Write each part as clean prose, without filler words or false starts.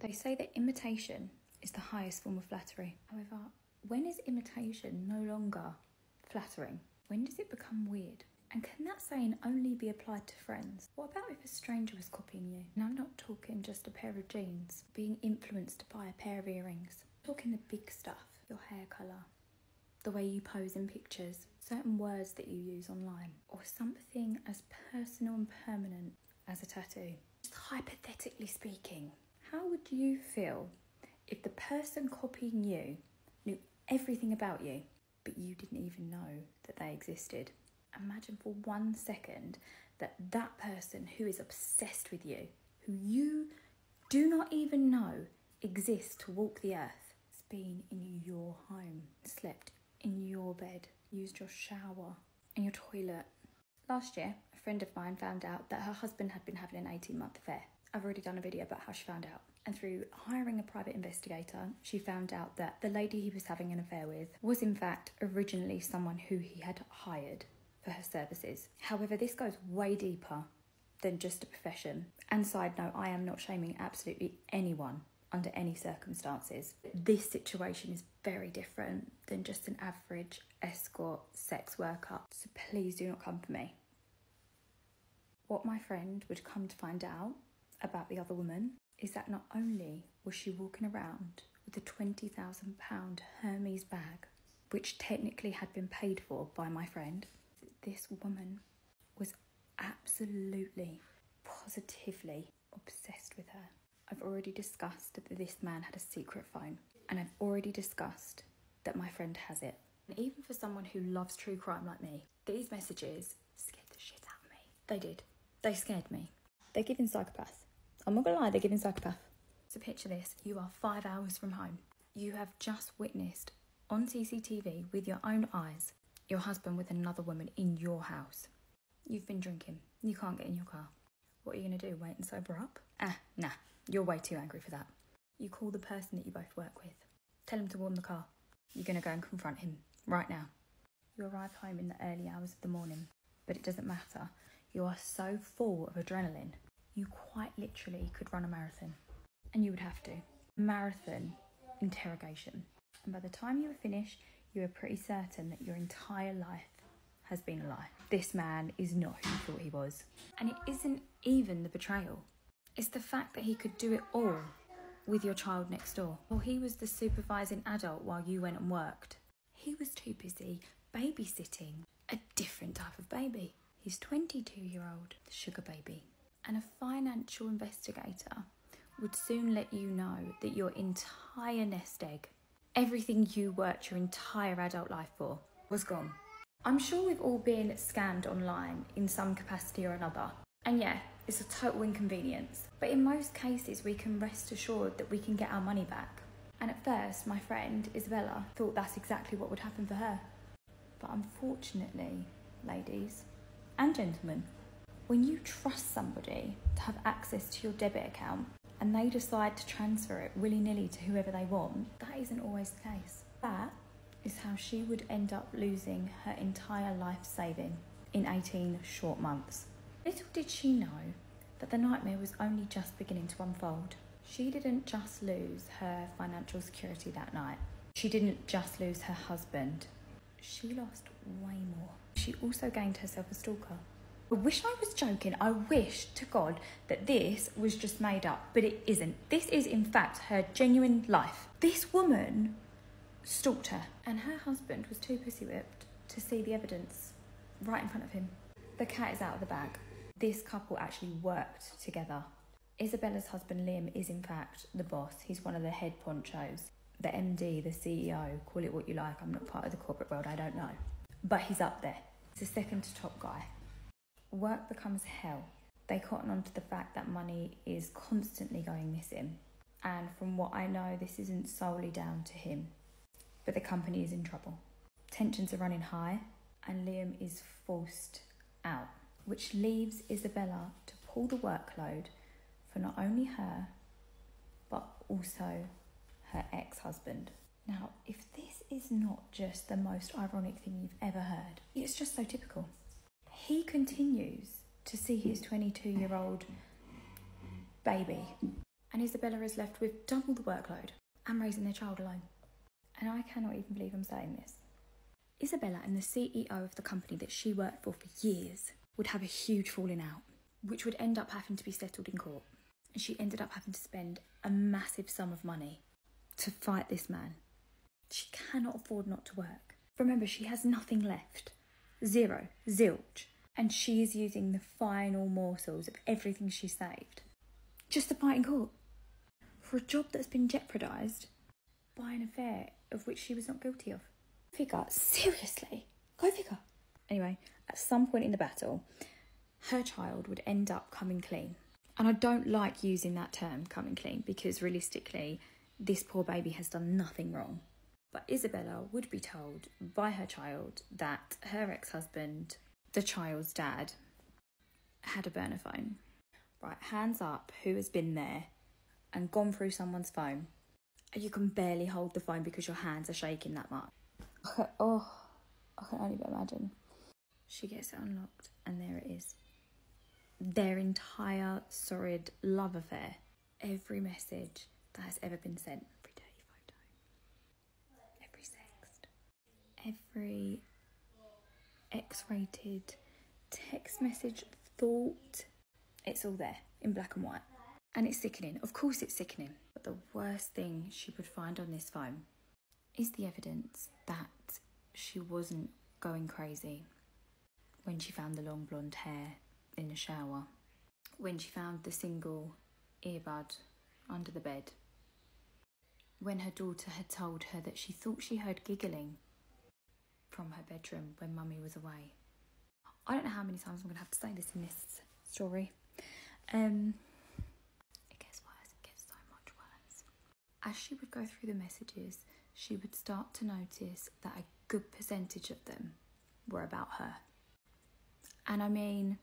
They say that imitation is the highest form of flattery. However, when is imitation no longer flattering? When does it become weird? And can that saying only be applied to friends? What about if a stranger was copying you? And I'm not talking just a pair of jeans, being influenced by a pair of earrings. I'm talking the big stuff, your hair colour, the way you pose in pictures, certain words that you use online, or something as personal and permanent as a tattoo. Just hypothetically speaking, how would you feel if the person copying you knew everything about you, but you didn't even know that they existed? Imagine for 1 second that that person who is obsessed with you, who you do not even know exists to walk the earth, has been in your home, slept in your bed, used your shower and your toilet. Last year, a friend of mine found out that her husband had been having an 18-month affair. I've already done a video about how she found out. And through hiring a private investigator, she found out that the lady he was having an affair with was in fact originally someone who he had hired for her services. However, this goes way deeper than just a profession. And side note, I am not shaming absolutely anyone under any circumstances. This situation is very different than just an average escort sex worker. So please do not come for me. What my friend would come to find out about the other woman is that not only was she walking around with a £20,000 Hermes bag, which technically had been paid for by my friend, this woman was absolutely, positively obsessed with her. I've already discussed that this man had a secret phone, and I've already discussed that my friend has it. And even for someone who loves true crime like me, these messages scared the shit out of me. They did. They scared me. They're giving psychopath. I'm not gonna lie, they're giving psychopath. So picture this, you are 5 hours from home. You have just witnessed on CCTV with your own eyes your husband with another woman in your house. You've been drinking. You can't get in your car. What are you going to do? Wait and sober up? Nah. You're way too angry for that. You call the person that you both work with. Tell him to warm the car. You're going to go and confront him right now. You arrive home in the early hours of the morning, but it doesn't matter. You are so full of adrenaline. You quite literally could run a marathon. And you would have to. Marathon interrogation. And by the time you were finished, you are pretty certain that your entire life has been a lie. This man is not who you thought he was. And it isn't even the betrayal. It's the fact that he could do it all with your child next door. Well, he was the supervising adult while you went and worked. He was too busy babysitting a different type of baby. His 22-year-old sugar baby. And a financial investigator would soon let you know that your entire nest egg, everything you worked your entire adult life for, was gone. I'm sure we've all been scammed online in some capacity or another. And yeah, it's a total inconvenience. But in most cases, we can rest assured that we can get our money back. And at first, my friend, Isabella, thought that's exactly what would happen for her. But unfortunately, ladies and gentlemen, when you trust somebody to have access to your debit account and they decide to transfer it willy-nilly to whoever they want, that isn't always the case. That is how she would end up losing her entire life saving in 18 short months. Little did she know that the nightmare was only just beginning to unfold. She didn't just lose her financial security that night. She didn't just lose her husband. She lost way more. She also gained herself a stalker. I wish I was joking. I wish to God that this was just made up, but it isn't. This is in fact her genuine life. This woman stalked her, and her husband was too pussy whipped to see the evidence right in front of him. The cat is out of the bag. This couple actually worked together. Isabella's husband Liam is in fact the boss. He's one of the head ponchos. The MD, the CEO, call it what you like. I'm not part of the corporate world, I don't know. But he's up there. He's the second to top guy. Work becomes hell. They cotton on to the fact that money is constantly going missing. And from what I know, this isn't solely down to him. But the company is in trouble. Tensions are running high and Liam is forced out, which leaves Isabella to pull the workload for not only her, but also her ex-husband. Now, if this is not just the most ironic thing you've ever heard, it's just so typical. He continues to see his 22-year-old baby And Isabella is left with double the workload and raising their child alone. And I cannot even believe I'm saying this. Isabella and the CEO of the company that she worked for years would have a huge falling out, which would end up having to be settled in court. And she ended up having to spend a massive sum of money to fight this man. She cannot afford not to work. Remember, she has nothing left. Zero. Zilch. And she is using the final morsels of everything she saved just to fight in court for a job that's been jeopardised by an affair of which she was not guilty of. Figure, seriously, go figure. Anyway, at some point in the battle, her child would end up coming clean. And I don't like using that term, coming clean, because realistically, this poor baby has done nothing wrong. But Isabella would be told by her child that her ex-husband, the child's dad, had a burner phone. Right, hands up, who has been there and gone through someone's phone and you can barely hold the phone because your hands are shaking that much. I can only but imagine. She gets it unlocked and there it is. Their entire sordid love affair. Every message that has ever been sent. Every dirty photo. Every sext. Every X-rated text message, thought. It's all there in black and white. And it's sickening. Of course it's sickening. But the worst thing she would find on this phone is the evidence that she wasn't going crazy when she found the long blonde hair in the shower, when she found the single earbud under the bed, when her daughter had told her that she thought she heard giggling from her bedroom when mummy was away. I don't know how many times I'm going to have to say this in this story. It gets worse, it gets so much worse. As she would go through the messages, she would start to notice that a good percentage of them were about her. And I mean,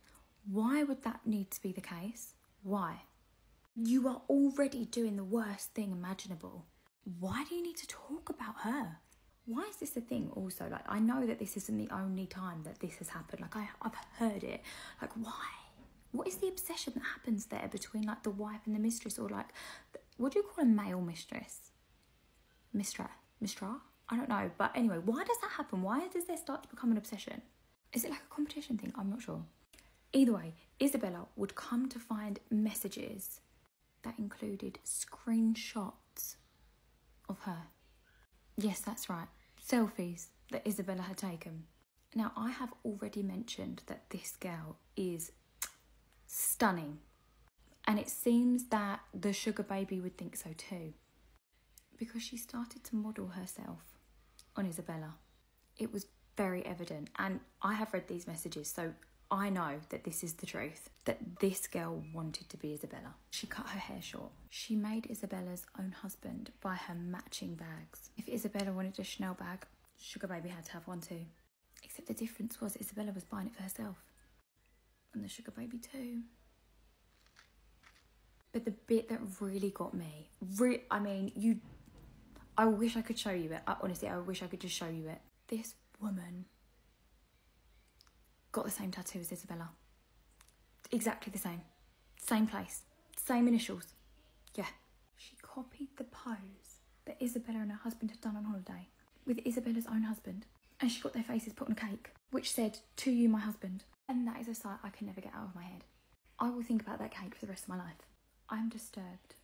why would that need to be the case? Why? You are already doing the worst thing imaginable. Why do you need to talk about her? Why is this a thing also? Like, I know that this isn't the only time that this has happened. Like, I've heard it. Like, why? What is the obsession that happens there between, like, the wife and the mistress? Or, like, what do you call a male mistress? Mistra? I don't know. But anyway, why does that happen? Why does there start to become an obsession? Is it like a competition thing? I'm not sure. Either way, Isabella would come to find messages that included screenshots of her. Yes, that's right. Selfies that Isabella had taken. Now, I have already mentioned that this girl is stunning. And it seems that the sugar baby would think so too. Because she started to model herself on Isabella. It was very evident. And I have read these messages, so I know that this is the truth. That this girl wanted to be Isabella. She cut her hair short. She made Isabella's own husband buy her matching bags. If Isabella wanted a Chanel bag, sugar baby had to have one too. Except the difference was Isabella was buying it for herself. And the sugar baby too. But the bit that really got me, I wish I could show you it. Honestly, I wish I could just show you it. This woman got the same tattoo as Isabella. Exactly the same. Same place. Same initials. Yeah. She copied the pose that Isabella and her husband had done on holiday with Isabella's own husband. And she got their faces put on a cake, which said, "To you, my husband." And that is a sight I can never get out of my head. I will think about that cake for the rest of my life. I'm disturbed.